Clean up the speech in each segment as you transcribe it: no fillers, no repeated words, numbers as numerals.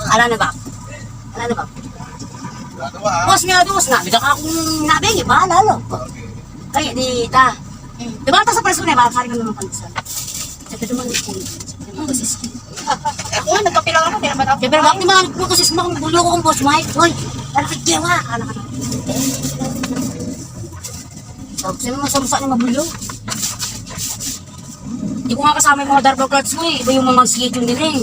Ala na ba? Ala na ba? Bos nga, bigla ka akong nabing, bahala lang. Kaya di ta. Diba ta sa preso na, baka karin ka naman pansan. Sabi naman, Ako nga, nagkapilang ako, di naman ako. pero bakit naman kukusis mo kung bulo ko kung boss, Mike? Hoy, lalakit kayo nga. Sabi mo, masamsa na mabulo. Hindi ko nga kasama yung mga dark clouds mo eh. Iba yung mga schedule nila eh.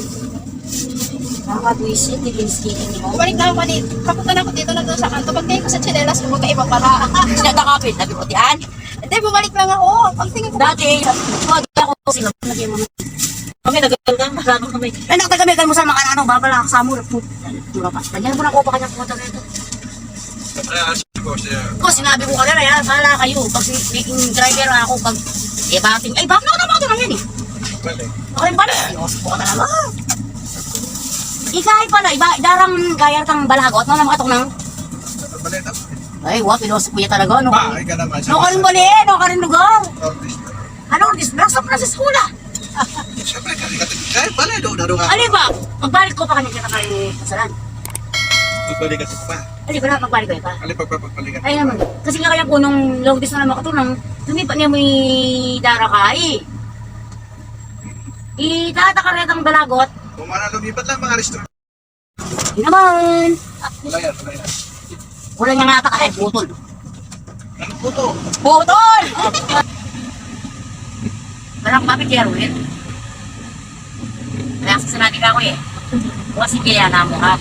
Nakakadwisit, hindi yung schedule mo. Bumalik na ako kanina. Kapunta na ako dito na doon sa kanto. Pagtingin ko sa tsinelas, magkaiba pala. Sinadakapin, sabi ko, tiyan. Hindi, bumalik lang ako. Pagtingin ko. Dati, wag ako sila. Nagyan mo. Kami nagagandang maraming kami. Ay, nakatagamigan mo sa mga ano, babala ka sa mo. Tura pa. Ganyan mo na ko pa kanyang pumunta rito. Ko, sinabi ko kanina, yan, bahala kayo. Pag making driver ako, pag baking, ay, bakit ako naman ito lang yan eh. Ako rin pala. Iosip ko ka talaga. Ikahay pala, darang gayar kang balagot. Ano naman katok ng? Ay, wap, inosip ko yan talaga. Ano ka rin bali, ano ka rin lugar? Ano, disbrasa pa na sa skula. Siyempre, kahit bale, doon Ano ba? Pagbalik ko pa kanya kita kayo kasalan. Pagbalikan sa pa. Ano ba na, pagbalik ko pa? Pagpapalikan. Ay naman, kasi nga kaya po nung long distance na naman katunang, lumipat niya mo yung dara ka eh. Itatakaret ang balagot. Kung mana lumipat lang mga restaurant. Hindi naman. Wala yan, wala yan. Wala niya nga ata kahit butol. Anong puto? Butol! Parang bakit kaya Ruel? Kaya sasanabi ka ako eh. Kasi kaya na mo ka.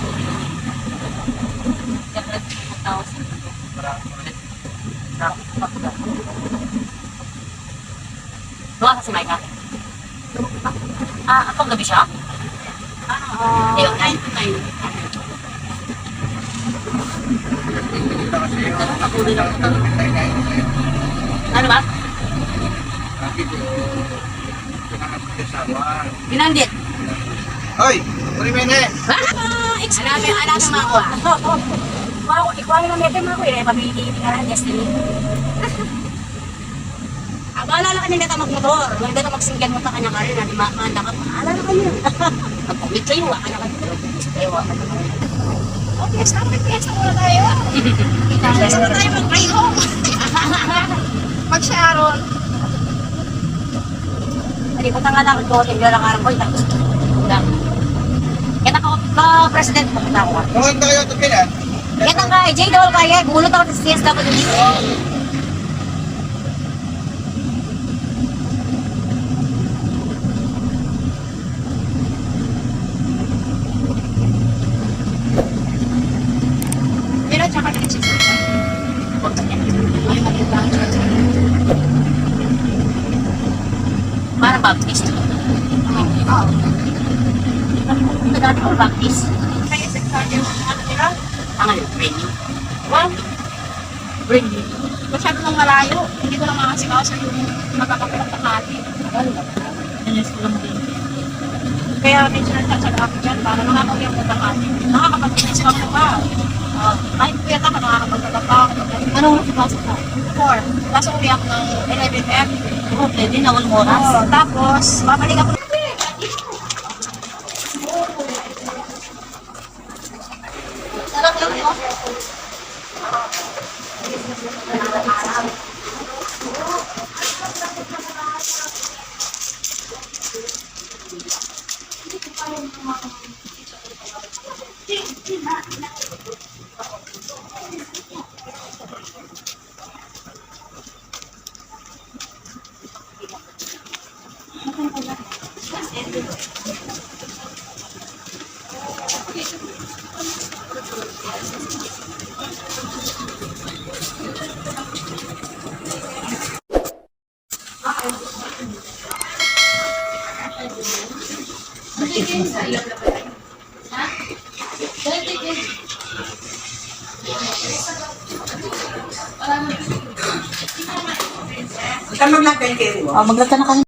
Doon ka sa may ka? Apang gabi siya? Ayun, 9 to 9. Ano ba? Pinandit. Hoy! Purimene! Anak mo ako ah. Ikaw ang nametin mo ako eh. Pabili ka ng destiny. Maalala ka nila magmotor. Maganda ka magsinggan mo pa kanya ka rin. Di makakanda ka. Maalala ka niya. Pag-commit kayo, kanya ka dito. Kayo, kanya ka dito. Okay, stop. Fiesta muna tayo. Fiesta muna tayo mag-ride home. Mag-Sharon. Nalipunta nga lang ko. Tingnan lang karang ko. Tapos, kita ko, president mo kita ako. Kung kayo ito pinan, Kita ka, J-Dol kaya. Gulot ako sa CSWD. Pero tsaka din siya. Para Baptist. Oo. Dati ko Baptist. Kaya sa kanya, ano nila? Ang ano, venue. Well, Venue. masyado nang malayo. Hindi ko lang makasikaw sa yung magkakapilang takati. Yes, ko lang din. Kaya medyo nagtatsaga ako dyan para makakawin ang takati. Nakakapag-inis ako pa. Kahit kuya ka, nakakapagtatapa ako. Anong pasok mo? 4. Kaso uwi ako ng 11 m. Oh, pwede na, walang oras. Tapos, babalik ako. Maglatta na kami.